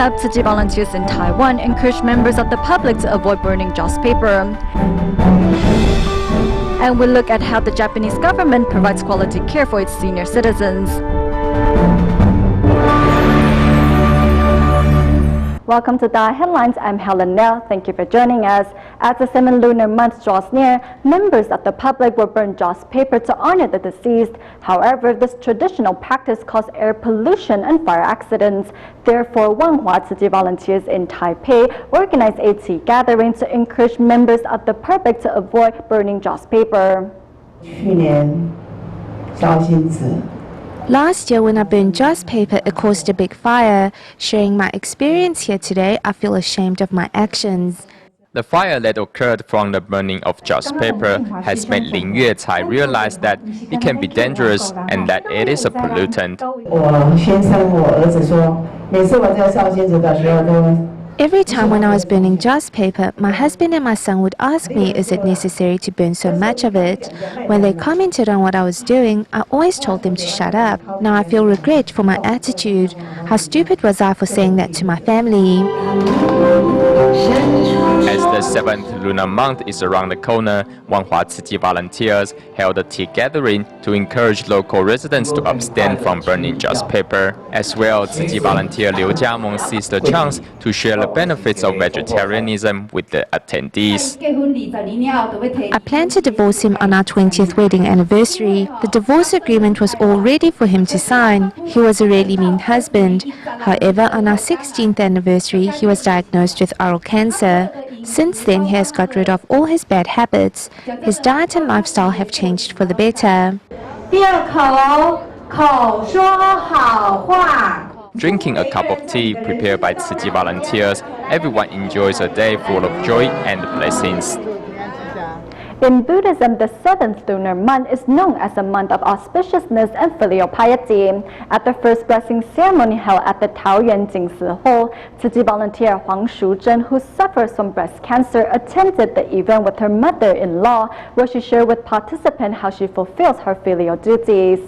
up, Tzu Chi volunteers in Taiwan encourage members of the public to avoid burning joss paper. And we look at how the Japanese government provides quality care for its senior citizens. Welcome to DaAi Headlines. I'm Helen Nell. Thank you for joining us. As the 7th lunar month draws near, members of the public will burn joss paper to honor the deceased. However, this traditional practice causes air pollution and fire accidents. Therefore, Wanghua Tzu Chi volunteers in Taipei organized a tea gathering to encourage members of the public to avoid burning joss paper. Last year, when I burned joss paper, it caused a big fire. Sharing my experience here today, I feel ashamed of my actions. The fire that occurred from the burning of joss paper has made Lin Yuecai realize that it can be dangerous and that it is a pollutant. Every time when I was burning joss paper, my husband and my son would ask me, is it necessary to burn so much of it? When they commented on what I was doing, I always told them to shut up. Now I feel regret for my attitude. How stupid was I for saying that to my family? As the 7th lunar month is around the corner, Wanghua Tzu Chi volunteers held a tea gathering to encourage local residents to abstain from burning joss paper. As well, Tzu Chi volunteer Liu Jiameng seized the chance to share the benefits of vegetarianism with the attendees. I plan to divorce him on our 20th wedding anniversary. The divorce agreement was all ready for him to sign. He was a really mean husband. However, on our 16th anniversary, he was diagnosed with oral cancer. Since then, he has got rid of all his bad habits. His diet and lifestyle have changed for the better. Drinking a cup of tea prepared by Tzu Chi volunteers, everyone enjoys a day full of joy and blessings. In Buddhism, the 7th lunar month is known as a month of auspiciousness and filial piety. At the first blessing ceremony held at the Taoyuan Jingsi Hall, Tzu Chi volunteer Huang Shuzhen, who suffers from breast cancer, attended the event with her mother-in-law, where she shared with participants how she fulfills her filial duties.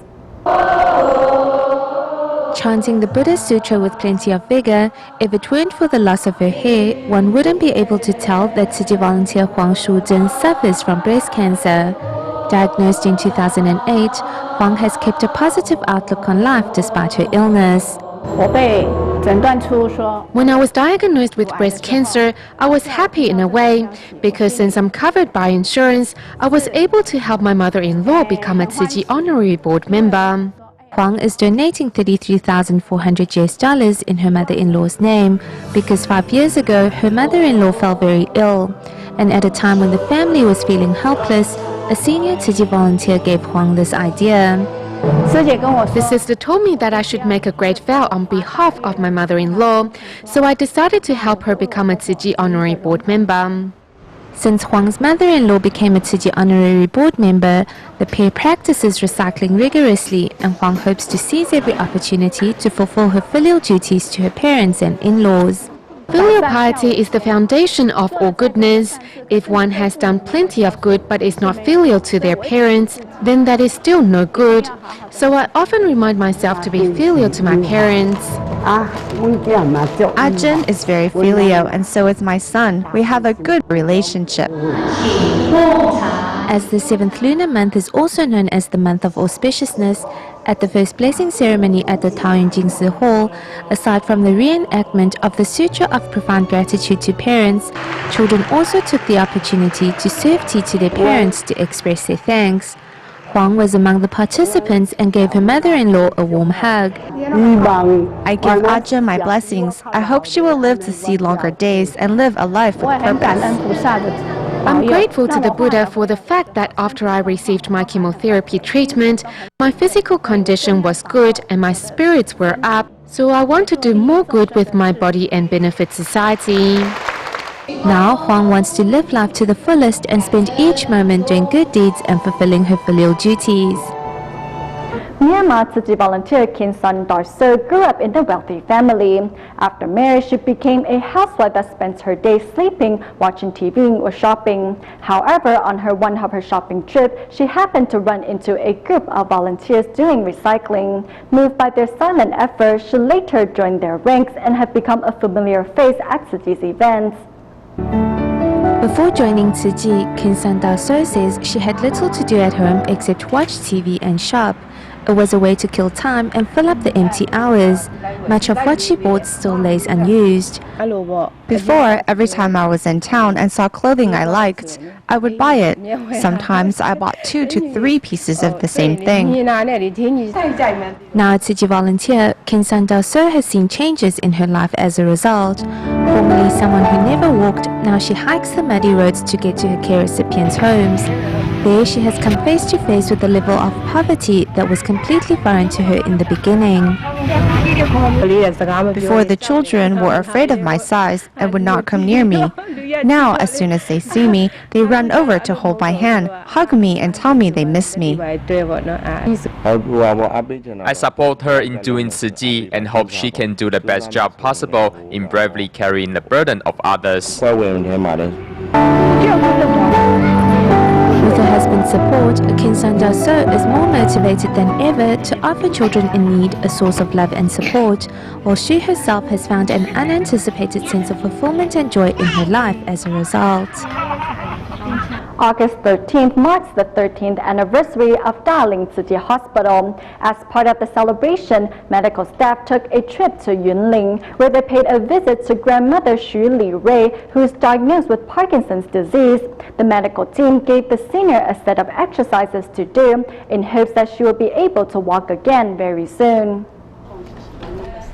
Chanting the Buddhist Sutra with plenty of vigor, if it weren't for the loss of her hair, one wouldn't be able to tell that Tzu Chi volunteer Huang Shuzhen suffers from breast cancer. Diagnosed in 2008, Huang has kept a positive outlook on life despite her illness. When I was diagnosed with breast cancer, I was happy in a way, because since I'm covered by insurance, I was able to help my mother-in-law become a Tzu Chi honorary board member. Huang is donating $33,400 in her mother-in-law's name because 5 years ago her mother-in-law fell very ill, and at a time when the family was feeling helpless, a senior Tzu Chi volunteer gave Huang this idea. The sister told me that I should make a great vow on behalf of my mother-in-law, so I decided to help her become a Tzu Chi honorary board member. Since Huang's mother-in-law became a Tzu Chi honorary board member, the pair practices recycling rigorously, and Huang hopes to seize every opportunity to fulfill her filial duties to her parents and in-laws. Filial piety is the foundation of all goodness. If one has done plenty of good but is not filial to their parents, then that is still no good. So I often remind myself to be filial to my parents. Ajahn is very filial, and so is my son. We have a good relationship. As the 7th lunar month is also known as the month of auspiciousness, at the first blessing ceremony at the Taoyuan Jingsi Hall, aside from the reenactment of the Sutra of Profound Gratitude to Parents, children also took the opportunity to serve tea to their parents to express their thanks. Huang was among the participants and gave her mother-in-law a warm hug. I give Ajahn my blessings. I hope she will live to see longer days and live a life with purpose. I'm grateful to the Buddha for the fact that after I received my chemotherapy treatment, my physical condition was good and my spirits were up, so I want to do more good with my body and benefit society. Now, Huang wants to live life to the fullest and spend each moment doing good deeds and fulfilling her filial duties. Myanmar Tzu volunteer Kin Sun Darso grew up in a wealthy family. After marriage, she became a housewife that spends her days sleeping, watching TV, or shopping. However, on one of her shopping trip, she happened to run into a group of volunteers doing recycling. Moved by their silent efforts, she later joined their ranks and have become a familiar face at Tzu's events. Before joining Tzu, Kin San Darso says she had little to do at home except watch TV and shop. It was a way to kill time and fill up the empty hours. Much of what she bought still lays unused. Before, every time I was in town and saw clothing I liked, I would buy it. Sometimes I bought 2 to 3 pieces of the same thing. Now a Tzu volunteer, Kin San Darso has seen changes in her life as a result. Formerly someone who never walked, now she hikes the muddy roads to get to her care recipients' homes. There she has come face to face with a level of poverty that was completely foreign to her in the beginning. Before, the children were afraid of my size and would not come near me. Now, as soon as they see me, they run over to hold my hand, hug me, and tell me they miss me. I support her in doing Tzu and hope she can do the best job possible in bravely carrying the burden of others. With her husband's support, Kin San Darso is more motivated than ever to offer children in need a source of love and support, while she herself has found an unanticipated sense of fulfillment and joy in her life as a result. August 13th marks the 13th anniversary of DaAi Headline Hospital. As part of the celebration, medical staff took a trip to Yunlin, where they paid a visit to grandmother Xu Li Rui, who is diagnosed with Parkinson's disease. The medical team gave the senior a set of exercises to do in hopes that she will be able to walk again very soon.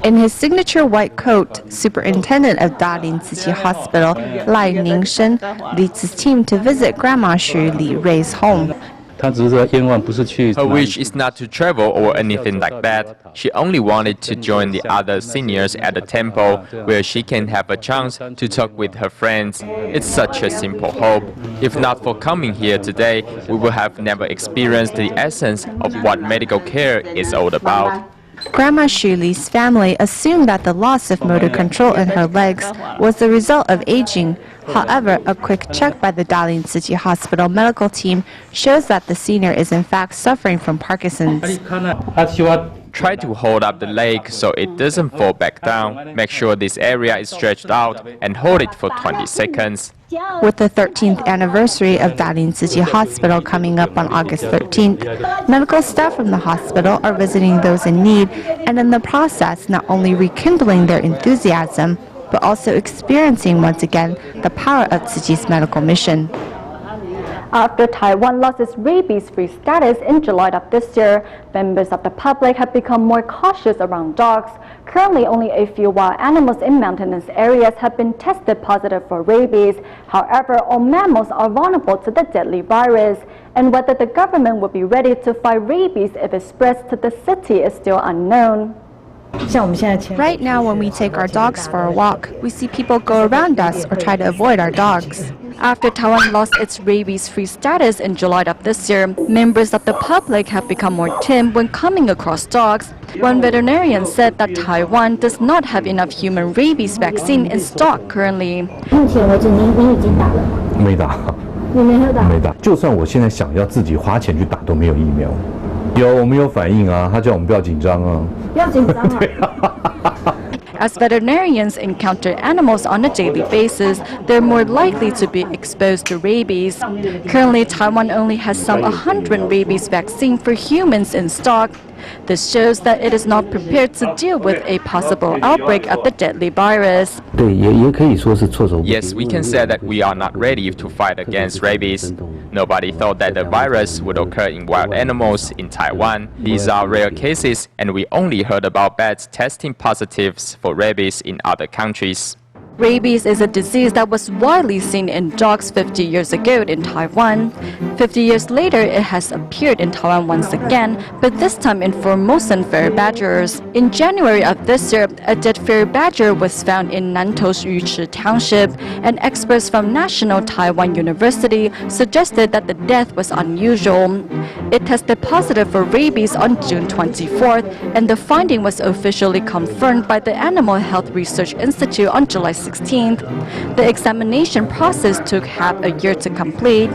In his signature white coat, Superintendent of DaAi Headline Hospital, Lai Ningshen, leads his team to visit Grandma Xu Li Rui's home. Her wish is not to travel or anything like that. She only wanted to join the other seniors at the temple, where she can have a chance to talk with her friends. It's such a simple hope. If not for coming here today, we would have never experienced the essence of what medical care is all about. Grandma Xu Li's family assumed that the loss of motor control in her legs was the result of aging. However, a quick check by the DaAi Headline Hospital medical team shows that the senior is in fact suffering from Parkinson's. Try to hold up the leg so it doesn't fall back down. Make sure this area is stretched out and hold it for 20 seconds. With the 13th anniversary of DaAi Headline Hospital coming up on August 13th, medical staff from the hospital are visiting those in need and in the process not only rekindling their enthusiasm, but also experiencing once again the power of Tzu's medical mission. After Taiwan lost its rabies-free status in July of this year, members of the public have become more cautious around dogs. Currently, only a few wild animals in mountainous areas have been tested positive for rabies. However, all mammals are vulnerable to the deadly virus, and whether the government will be ready to fight rabies if it spreads to the city is still unknown. Right now, when we take our dogs for a walk, we see people go around us or try to avoid our dogs. After Taiwan lost its rabies-free status in July of this year, members of the public have become more timid when coming across dogs. One veterinarian said that Taiwan does not have enough human rabies vaccine in stock currently. 没打，就算我现在想要自己花钱去打都没有疫苗。我们有反应啊，他叫我们不要紧张啊。不要紧张啊。对啊。As veterinarians encounter animals on a daily basis, they're more likely to be exposed to rabies. Currently, Taiwan only has some 100 rabies vaccine for humans in stock. This shows that it is not prepared to deal with a possible outbreak of the deadly virus. Yes, we can say that we are not ready to fight against rabies. Nobody thought that the virus would occur in wild animals in Taiwan. These are rare cases, and we only heard about bats testing positives for rabies in other countries. Rabies is a disease that was widely seen in dogs 50 years ago in Taiwan. 50 years later, it has appeared in Taiwan once again, but this time in Formosan fairy badgers. In January of this year, a dead fairy badger was found in Nantou Yuchi Township, and experts from National Taiwan University suggested that the death was unusual. It tested positive for rabies on June 24th, and the finding was officially confirmed by the Animal Health Research Institute on July 16th. The examination process took half a year to complete.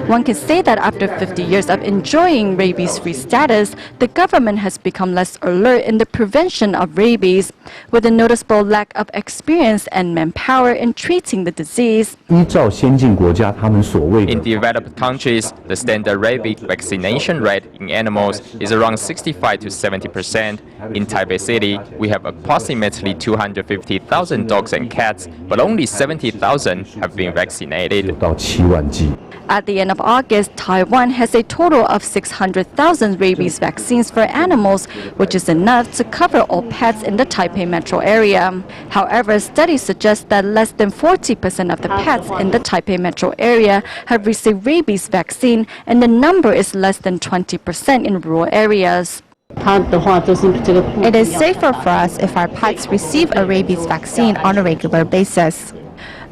One can say that after 50 years of enjoying rabies-free status, the government has become less alert in the prevention of rabies, with a noticeable lack of experience and manpower in treating the disease. In developed countries, the standard rabies vaccination rate in animals is around 65 to 70%. In Taipei City, we have approximately 250,000 dogs and cats, but only 70,000 have been vaccinated. At the end of August, Taiwan has a total of 600,000 rabies vaccines for animals, which is enough to cover all pets in the Taipei metro area. However, studies suggest that less than 40% of the pets in the Taipei metro area have received rabies vaccine, and the number is less than 20% in rural areas. It is safer for us if our pets receive a rabies vaccine on a regular basis.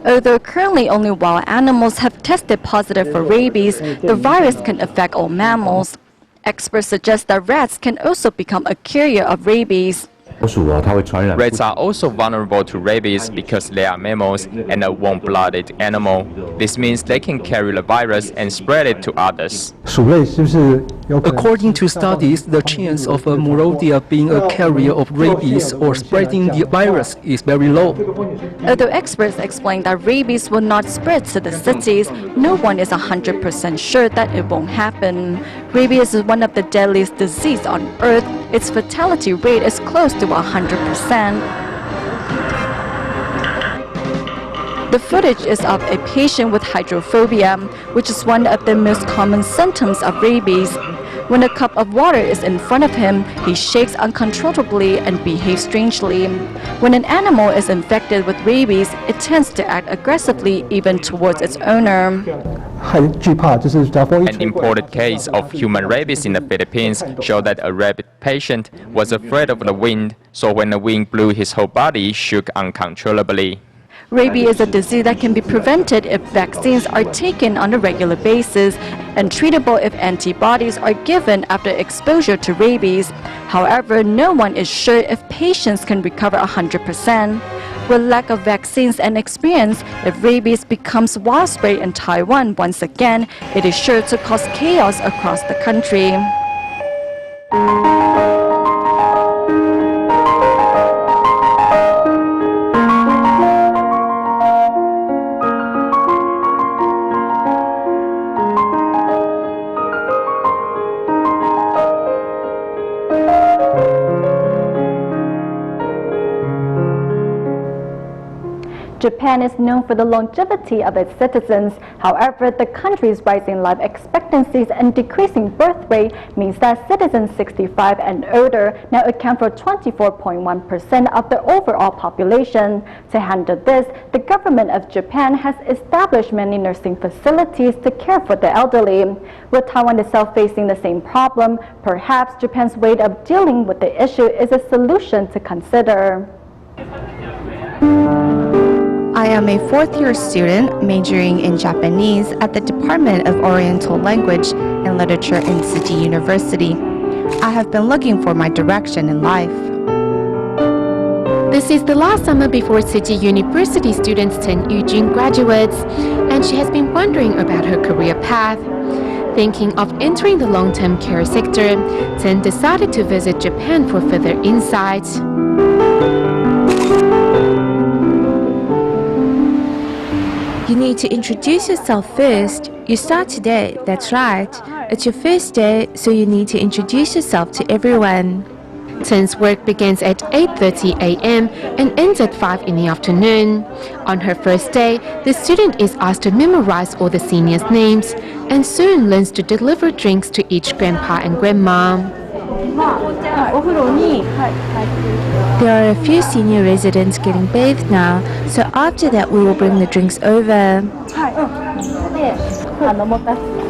Although currently only wild animals have tested positive for rabies, the virus can affect all mammals. Experts suggest that rats can also become a carrier of rabies. Rats are also vulnerable to rabies because they are mammals and a warm-blooded animal. This means they can carry the virus and spread it to others. According to studies, the chance of a Morodia being a carrier of rabies or spreading the virus is very low. Although experts explain that rabies will not spread to the cities, no one is 100% sure that it won't happen. Rabies is one of the deadliest diseases on earth. Its fatality rate is close to 100%. The footage is of a patient with hydrophobia, which is one of the most common symptoms of rabies. When a cup of water is in front of him, he shakes uncontrollably and behaves strangely. When an animal is infected with rabies, it tends to act aggressively even towards its owner. An imported case of human rabies in the Philippines showed that a rabbit patient was afraid of the wind, so when the wind blew, his whole body shook uncontrollably. Rabies is a disease that can be prevented if vaccines are taken on a regular basis and treatable if antibodies are given after exposure to rabies. However, no one is sure if patients can recover 100%. With lack of vaccines and experience, if rabies becomes widespread in Taiwan once again, it is sure to cause chaos across the country. Japan is known for the longevity of its citizens. However, the country's rising life expectancies and decreasing birth rate means that citizens 65 and older now account for 24.1% of the overall population. To handle this, the government of Japan has established many nursing facilities to care for the elderly. With Taiwan itself facing the same problem, perhaps Japan's way of dealing with the issue is a solution to consider. I am a fourth-year student majoring in Japanese at the Department of Oriental Language and Literature in Tzu University. I have been looking for my direction in life. This is the last summer before Tzu University students Chen Yujun graduates, and she has been wondering about her career path. Thinking of entering the long-term care sector, Chen decided to visit Japan for further insights. You need to introduce yourself first. You start today, that's right. It's your first day, so you need to introduce yourself to everyone. Chen's work begins at 8:30 a.m. and ends at 5 in the afternoon. On her first day, the student is asked to memorize all the seniors' names and soon learns to deliver drinks to each grandpa and grandma. There are a few senior residents getting bathed now, so after that we will bring the drinks over.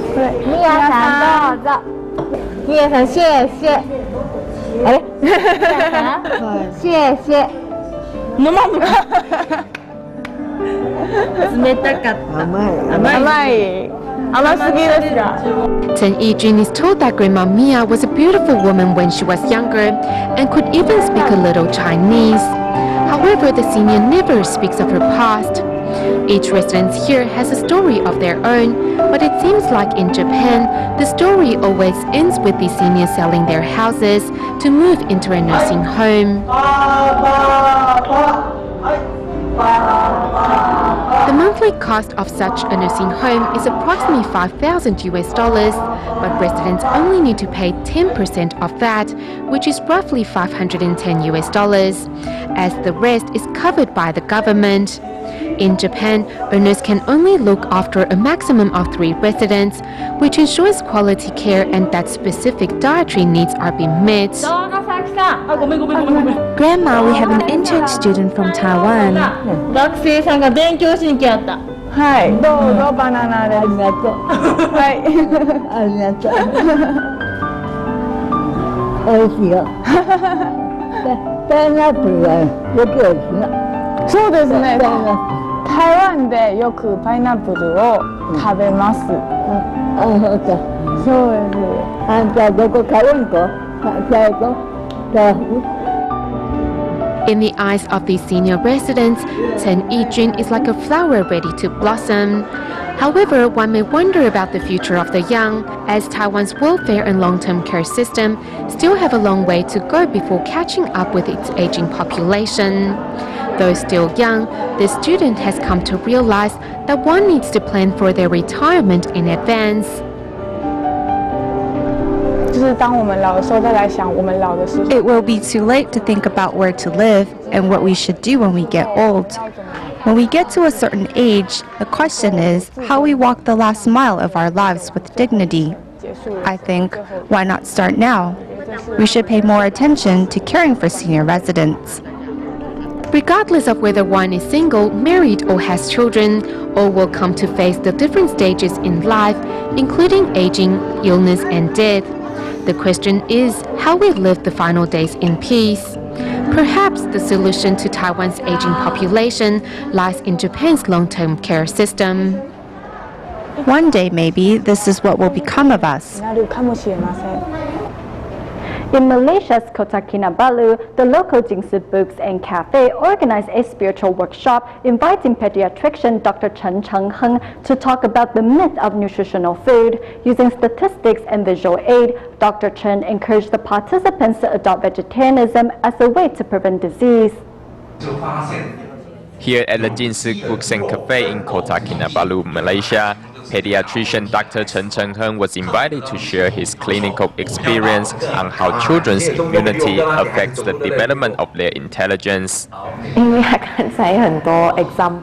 みやさんどうぞ。みやさん谢谢。あれ？谢谢。飲まんのか。冷たかった。甘い。甘すぎですが。Chen Yijun is told that Grandma Mia was a beautiful woman when she was younger and could even speak a little Chinese. However, the senior never speaks of her past. Each resident here has a story of their own, but it seems like in Japan, the story always ends with the seniors selling their houses to move into a nursing home. The monthly cost of such a nursing home is approximately $5,000, but residents only need to pay 10% of that, which is roughly $510, as the rest is covered by the government. In Japan, owners can only look after a maximum of 3 residents, which ensures quality care and that specific dietary needs are being met. Grandma, we have an intern student from Taiwan. 学生さんが勉強しに来やった。はい。どうぞバナナです。ありがとう。はい。ありがとう。美味しいよ。パイナップルがよく美味しいな。そうですね。台湾でよくパイナップルを食べます。あ、そうか。そうです。あんたどこ買うんか？買うか？買う？ In the eyes of these senior residents, Chen Yijun is like a flower ready to blossom. However, one may wonder about the future of the young, as Taiwan's welfare and long-term care system still have a long way to go before catching up with its aging population. Though still young, the student has come to realize that one needs to plan for their retirement in advance. It will be too late to think about where to live and what we should do when we get old. When we get to a certain age, the question is how we walk the last mile of our lives with dignity. I think, why not start now? We should pay more attention to caring for senior residents. Regardless of whether one is single, married, or has children, all will come to face the different stages in life, including aging, illness, and death. The question is how we live the final days in peace. Perhaps the solution to Taiwan's aging population lies in Japan's long-term care system. One day, maybe, this is what will become of us. In Malaysia's Kota Kinabalu, the local Jingsi Books and Cafe organized a spiritual workshop inviting pediatrician Dr. Chen Cheng-heng to talk about the myth of nutritional food. Using statistics and visual aid, Dr. Chen encouraged the participants to adopt vegetarianism as a way to prevent disease. Here at the Jingsi Books and Cafe in Kota Kinabalu, Malaysia, pediatrician Dr. Chen Cheng-heng was invited to share his clinical experience on how children's immunity affects the development of their intelligence.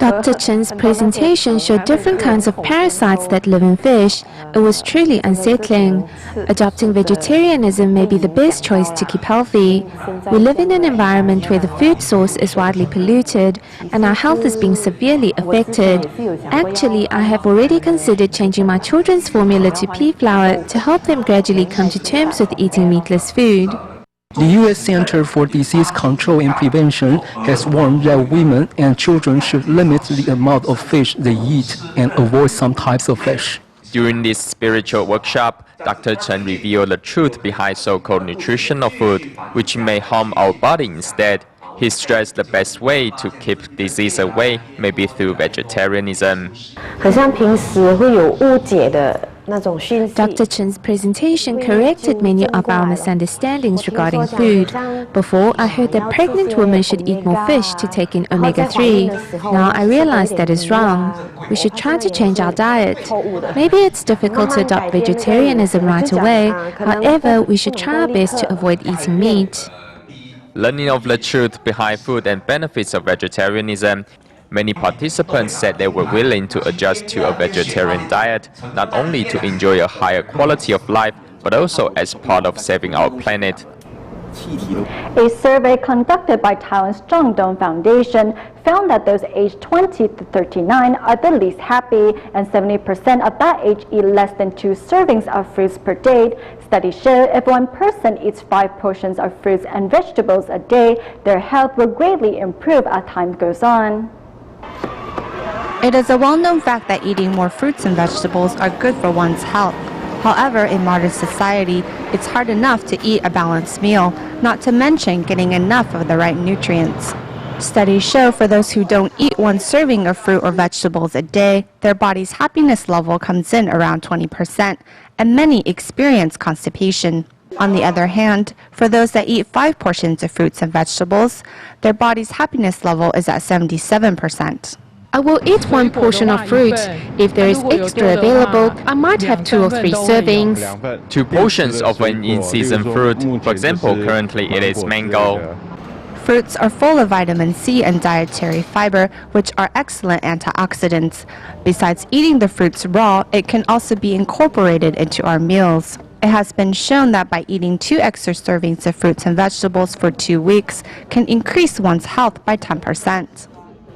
Dr. Chen's presentation showed different kinds of parasites that live in fish. It was truly unsettling. Adopting vegetarianism may be the best choice to keep healthy. We live in an environment where the food source is widely polluted and our health is being severely affected. Actually, I have already considered changing my children's formula to pea flour to help them gradually come to terms with eating meatless food. The U.S. Center for Disease Control and Prevention has warned that women and children should limit the amount of fish they eat and avoid some types of fish. During this spiritual workshop, Dr. Chen revealed the truth behind so-called nutritional food, which may harm our body instead. He stressed the best way to keep disease away may be through vegetarianism. Dr. Chen's presentation corrected many of our misunderstandings regarding food. Before, I heard that pregnant women should eat more fish to take in omega-3. Now I realize that is wrong. We should try to change our diet. Maybe it's difficult to adopt vegetarianism right away. However, we should try our best to avoid eating meat. Learning of the truth behind food and benefits of vegetarianism, many participants said they were willing to adjust to a vegetarian diet, not only to enjoy a higher quality of life, but also as part of saving our planet. A survey conducted by Taiwan's Zhongdong Foundation found that those aged 20 to 39 are the least happy, and 70% of that age eat less than 2 servings of fruits per day. Studies show if one person eats 5 portions of fruits and vegetables a day, their health will greatly improve as time goes on. It is a well-known fact that eating more fruits and vegetables are good for one's health. However, in modern society, it's hard enough to eat a balanced meal, not to mention getting enough of the right nutrients. Studies show for those who don't eat 1 serving of fruit or vegetables a day, their body's happiness level comes in around 20%, and many experience constipation. On the other hand, for those that eat 5 portions of fruits and vegetables, their body's happiness level is at 77%. I will eat 1 portion of fruit. If there is extra available, I might have 2 or 3 servings. 2 portions of an in-season fruit. For example, currently it is mango. Fruits are full of vitamin C and dietary fiber, which are excellent antioxidants. Besides eating the fruits raw, it can also be incorporated into our meals. It has been shown that by eating 2 extra servings of fruits and vegetables for 2 weeks can increase one's health by 10%.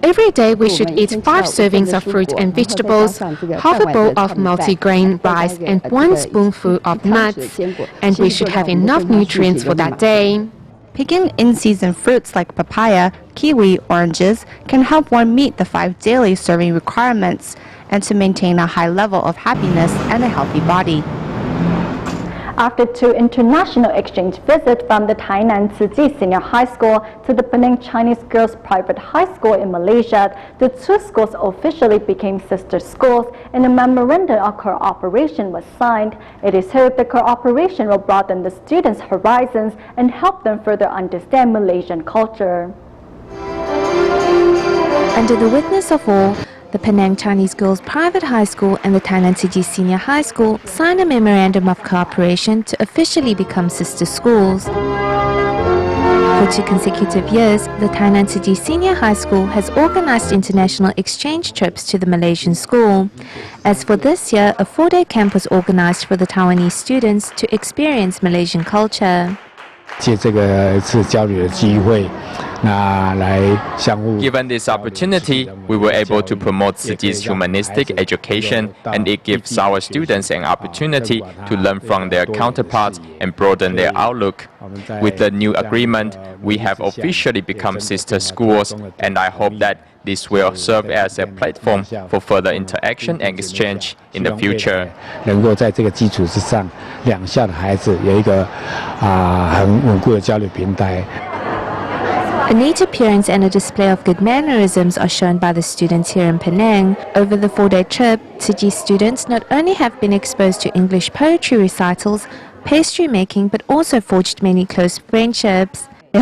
Every day we should eat 5 servings of fruit and vegetables, half a bowl of multigrain rice and 1 spoonful of nuts, and we should have enough nutrients for that day. Picking in-season fruits like papaya, kiwi, oranges can help one meet the 5 daily serving requirements and to maintain a high level of happiness and a healthy body. After 2 international exchange visits from the Tainan Tzu Chi Senior High School to the Penang Chinese Girls Private High School in Malaysia, the 2 schools officially became sister schools and a memorandum of cooperation was signed. It is hoped the cooperation will broaden the students' horizons and help them further understand Malaysian culture. Under the witness of all, the Penang Chinese Girls Private High School and the Tainan Tzu Chi Senior High School signed a memorandum of cooperation to officially become sister schools. For 2 consecutive years, the Tainan Tzu Chi Senior High School has organized international exchange trips to the Malaysian school. As for this year, a 4-day camp was organized for the Taiwanese students to experience Malaysian culture. Given this opportunity, we were able to promote Tzu Chi's humanistic education, and it gives our students an opportunity to learn from their counterparts and broaden their outlook. With the new agreement, we have officially become sister schools, and I hope that this will serve as a platform for further interaction and exchange in the future. A neat appearance and a display of good mannerisms are shown by the students here in Penang. Over the 4-day trip, Tzu Chi students not only have been exposed to English poetry recitals, pastry making, but also forged many close friendships. We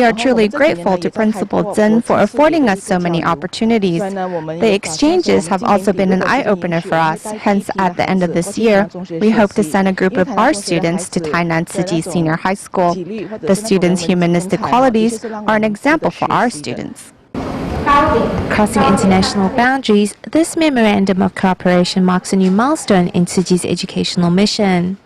are truly grateful to Principal Zhen for affording us so many opportunities. The exchanges have also been an eye-opener for us. Hence, at the end of this year, we hope to send a group of our students to Tainan Tzu Chi Senior High School. The students' humanistic qualities are an example for our students. Crossing international boundaries, this memorandum of cooperation marks a new milestone in Tzu Chi's educational mission.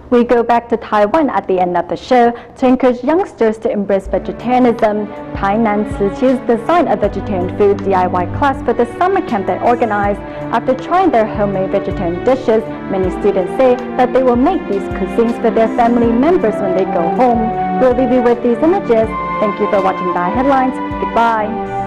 We go back to Taiwan at the end of the show to encourage youngsters to embrace vegetarianism. Tainan Tzu Chi's designed a vegetarian food DIY class for the summer camp they organized. After trying their homemade vegetarian dishes, many students say that they will make these cuisines for their family members when they go home. We'll leave you with these images. Thank you for watching DaAi Headlines. Goodbye.